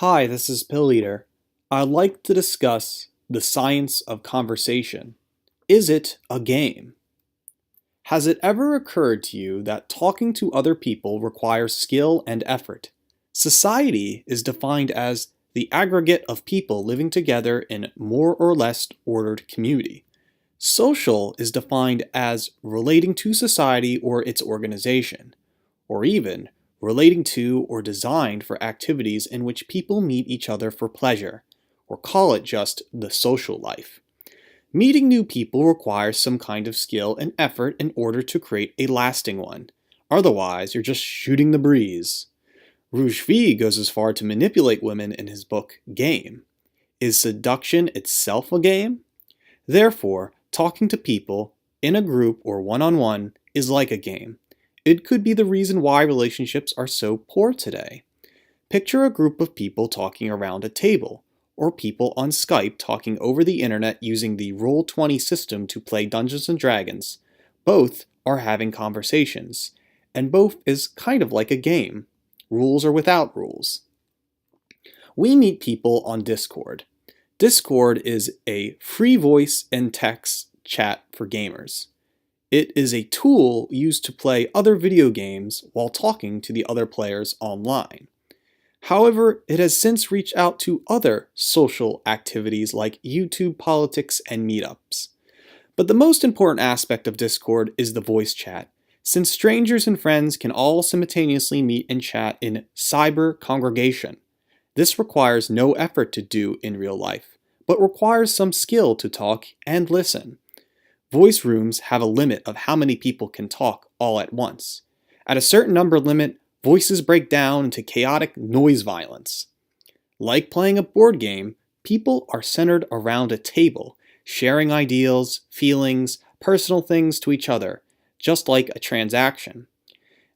Hi, this is pilleater. I'd like to discuss the science of conversation. Is it a game? Has it ever occurred to you that talking to other people requires skill and effort? Society is defined as the aggregate of people living together in more or less ordered community. Social is defined as relating to society or its organization, or even relating to or designed for activities in which people meet each other for pleasure, or call it just the social life. Meeting new people requires some kind of skill and effort in order to create a lasting one. Otherwise, you're just shooting the breeze. Rouge goes as far to manipulate women in his book Game. Is seduction itself a game? Therefore, talking to people, in a group or one-on-one, is like a game. It could be the reason why relationships are so poor today. Picture a group of people talking around a table, or people on Skype talking over the internet using the Roll20 system to play Dungeons & Dragons. Both are having conversations, and both is kind of like a game. Rules or without rules. We meet people on Discord. Discord is a free voice and text chat for gamers. It is a tool used to play other video games while talking to the other players online. However, it has since reached out to other social activities like YouTube politics and meetups. But the most important aspect of Discord is the voice chat, since strangers and friends can all simultaneously meet and chat in cyber congregation. This requires no effort to do in real life, but requires some skill to talk and listen. Voice rooms have a limit of how many people can talk all at once. At a certain number limit, voices break down into chaotic noise violence. Like playing a board game, people are centered around a table, sharing ideals, feelings, personal things to each other, just like a transaction.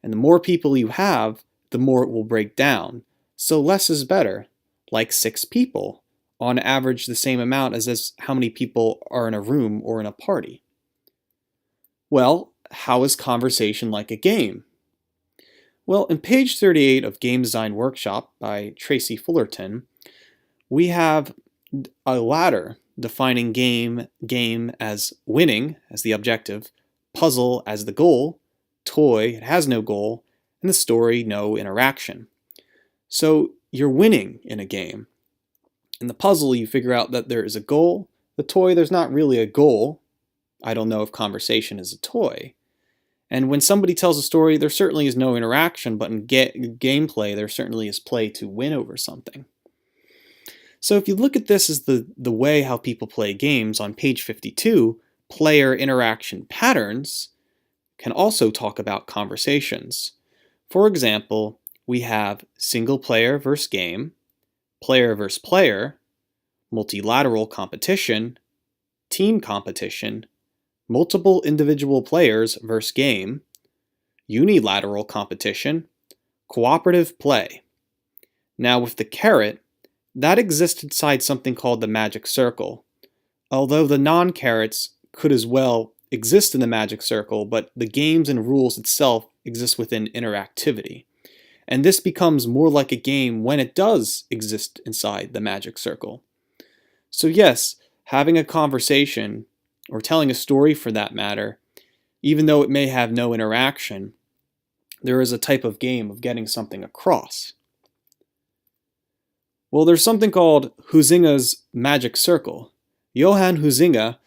And the more people you have, the more it will break down. So less is better, like 6 people, on average the same amount as how many people are in a room or in a party. Well, how is conversation like a game? Well, in page 38 of Game Design Workshop by Tracy Fullerton, we have a ladder defining game as winning as the objective, puzzle as the goal, toy, it has no goal, and the story, no interaction. So you're winning in a game. In the puzzle, you figure out that there is a goal. The toy, there's not really a goal. I don't know if conversation is a toy. And when somebody tells a story, there certainly is no interaction, but in gameplay, there certainly is play to win over something. So if you look at this as the way how people play games on page 52, player interaction patterns can also talk about conversations. For example, we have single player versus game, player versus player, multilateral competition, team competition, multiple individual players versus game, unilateral competition, cooperative play. Now with the carrot, that exists inside something called the magic circle. Although the non-carrots could as well exist in the magic circle, but the games and rules itself exist within interactivity. And this becomes more like a game when it does exist inside the magic circle. So yes, having a conversation, or telling a story for that matter, even though it may have no interaction, there is a type of game of getting something across. Well, there's something called Huizinga's magic circle. Johann Huizinga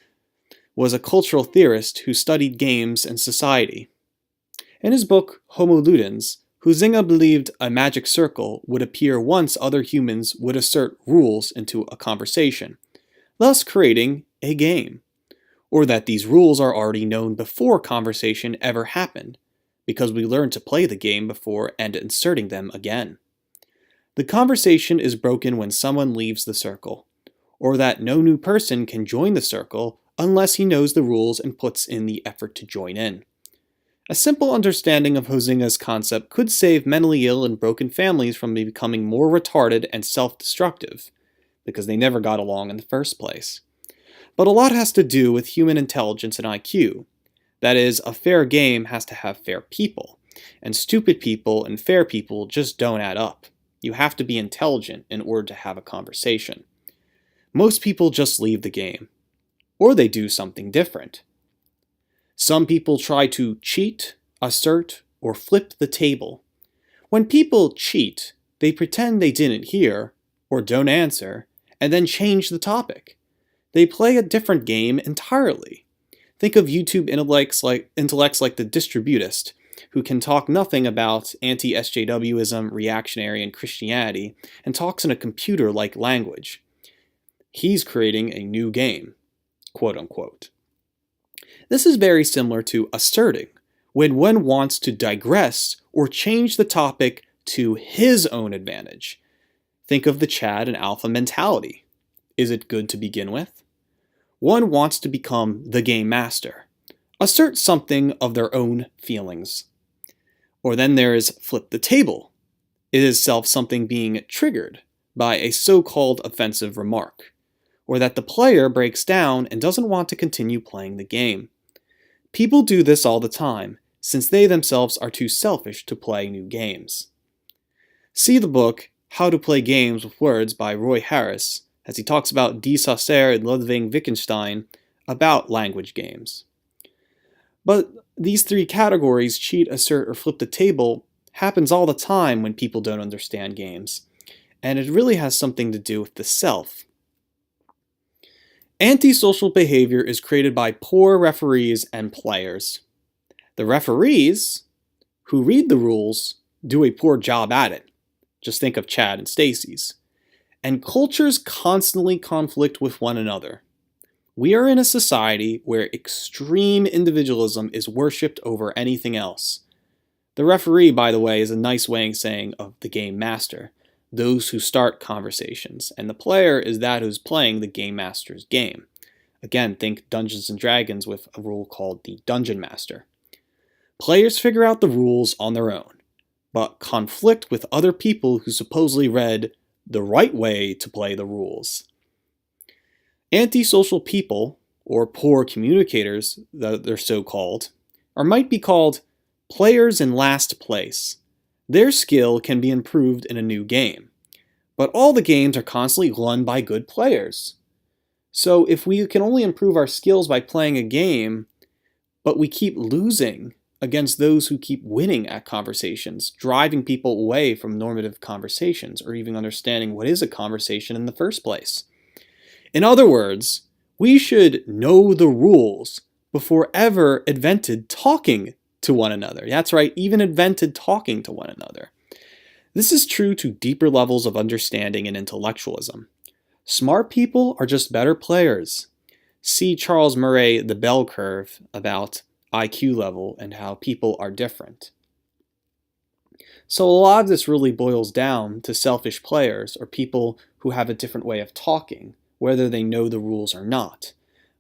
was a cultural theorist who studied games and society. In his book Homo Ludens, Huizinga believed a magic circle would appear once other humans would assert rules into a conversation, thus creating a game. Or that these rules are already known before conversation ever happened, because we learned to play the game before and inserting them again. The conversation is broken when someone leaves the circle, or that no new person can join the circle unless he knows the rules and puts in the effort to join in. A simple understanding of Huizinga's concept could save mentally ill and broken families from becoming more retarded and self-destructive, because they never got along in the first place. But a lot has to do with human intelligence and IQ. That is, a fair game has to have fair people, and stupid people and fair people just don't add up. You have to be intelligent in order to have a conversation. Most people just leave the game, or they do something different. Some people try to cheat, assert, or flip the table. When people cheat, they pretend they didn't hear, or don't answer, and then change the topic. They play a different game entirely. Think of YouTube intellects like the distributist, who can talk nothing about anti-SJWism, reactionary, and Christianity, and talks in a computer-like language. He's creating a new game, quote unquote. This is very similar to asserting, when one wants to digress or change the topic to his own advantage. Think of the Chad and Alpha mentality. Is it good to begin with? One wants to become the game master, assert something of their own feelings. Or then there is flip the table. It is something being triggered by a so-called offensive remark, or that the player breaks down and doesn't want to continue playing the game. People do this all the time, since they themselves are too selfish to play new games. See the book How to Play Games with Words by Roy Harris, as he talks about De Saussure and Ludwig Wittgenstein about language games. But these three categories, cheat, assert, or flip the table, happens all the time when people don't understand games, and it really has something to do with the self. Antisocial behavior is created by poor referees and players. The referees, who read the rules, do a poor job at it. Just think of Chad and Stacy's. And cultures constantly conflict with one another. We are in a society where extreme individualism is worshipped over anything else. The referee, by the way, is a nice way of saying of the game master, those who start conversations, and the player is that who's playing the game master's game. Again, think Dungeons & Dragons with a rule called the Dungeon Master. Players figure out the rules on their own, but conflict with other people who supposedly read the right way to play the rules. Antisocial people, or poor communicators, that they're so called, or might be called players in last place. Their skill can be improved in a new game, but all the games are constantly won by good players. So if we can only improve our skills by playing a game, but we keep losing against those who keep winning at conversations, driving people away from normative conversations, or even understanding what is a conversation in the first place. In other words, we should know the rules before ever invented talking to one another. That's right, even invented talking to one another. This is true to deeper levels of understanding and intellectualism. Smart people are just better players. See Charles Murray, The Bell Curve, about IQ level and how people are different. So a lot of this really boils down to selfish players or people who have a different way of talking, whether they know the rules or not.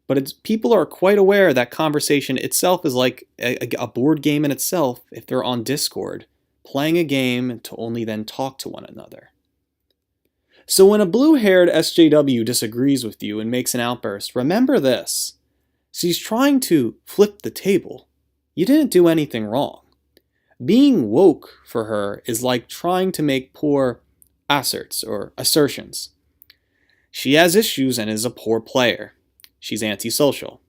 But people are quite aware that conversation itself is like a board game in itself if they're on Discord, playing a game to only then talk to one another. So when a blue-haired SJW disagrees with you and makes an outburst, remember this. She's trying to flip the table. You didn't do anything wrong. Being woke for her is like trying to make poor asserts or assertions. She has issues and is a poor player. She's antisocial.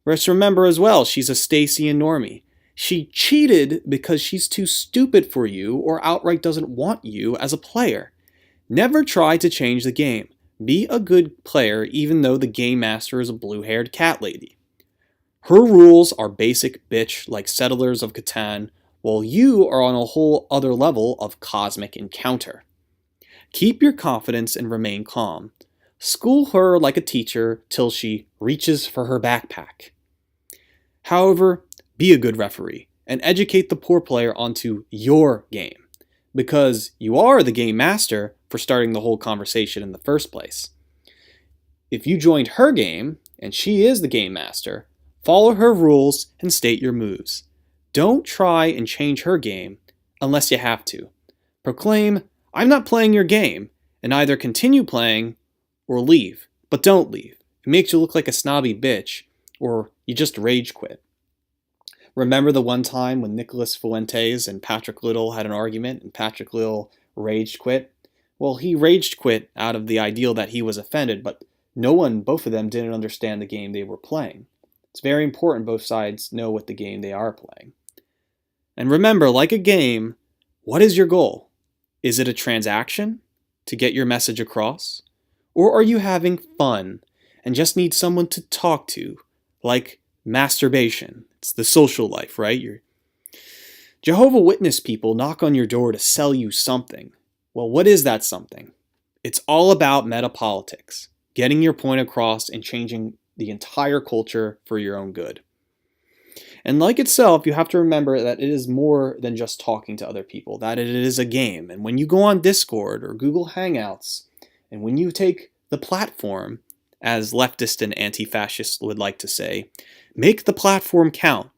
Let's remember as well, she's a Stacy and Normie. She cheated because she's too stupid for you or outright doesn't want you as a player. Never try to change the game. Be a good player even though the game master is a blue-haired cat lady. Her rules are basic bitch like Settlers of Catan, while you are on a whole other level of cosmic encounter. Keep your confidence and remain calm. School her like a teacher till she reaches for her backpack. However, be a good referee and educate the poor player onto your game, because you are the game master for starting the whole conversation in the first place. If you joined her game, and she is the game master, follow her rules and state your moves. Don't try and change her game unless you have to. Proclaim, "I'm not playing your game," and either continue playing or leave. But don't leave. It makes you look like a snobby bitch, or you just rage quit. Remember the one time when Nicholas Fuentes and Patrick Little had an argument, and Patrick Little rage quit. Well, he rage quit out of the ideal that he was offended, but both of them didn't understand the game they were playing. It's very important both sides know what the game they are playing. And remember, like a game, what is your goal? Is it a transaction to get your message across? Or are you having fun and just need someone to talk to, like masturbation? It's the social life, right? Jehovah's Witness people knock on your door to sell you something. Well, what is that something? It's all about metapolitics, getting your point across and changing the entire culture for your own good. And like itself, you have to remember that it is more than just talking to other people, that it is a game. And when you go on Discord or Google Hangouts, and when you take the platform, as leftists and anti-fascists would like to say, make the platform count.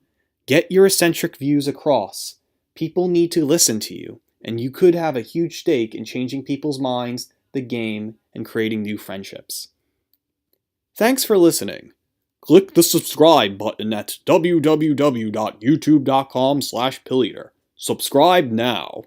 Get your eccentric views across. People need to listen to you, and you could have a huge stake in changing people's minds, the game, and creating new friendships. Thanks for listening. Click the subscribe button at www.youtube.com/pilleater. Subscribe now.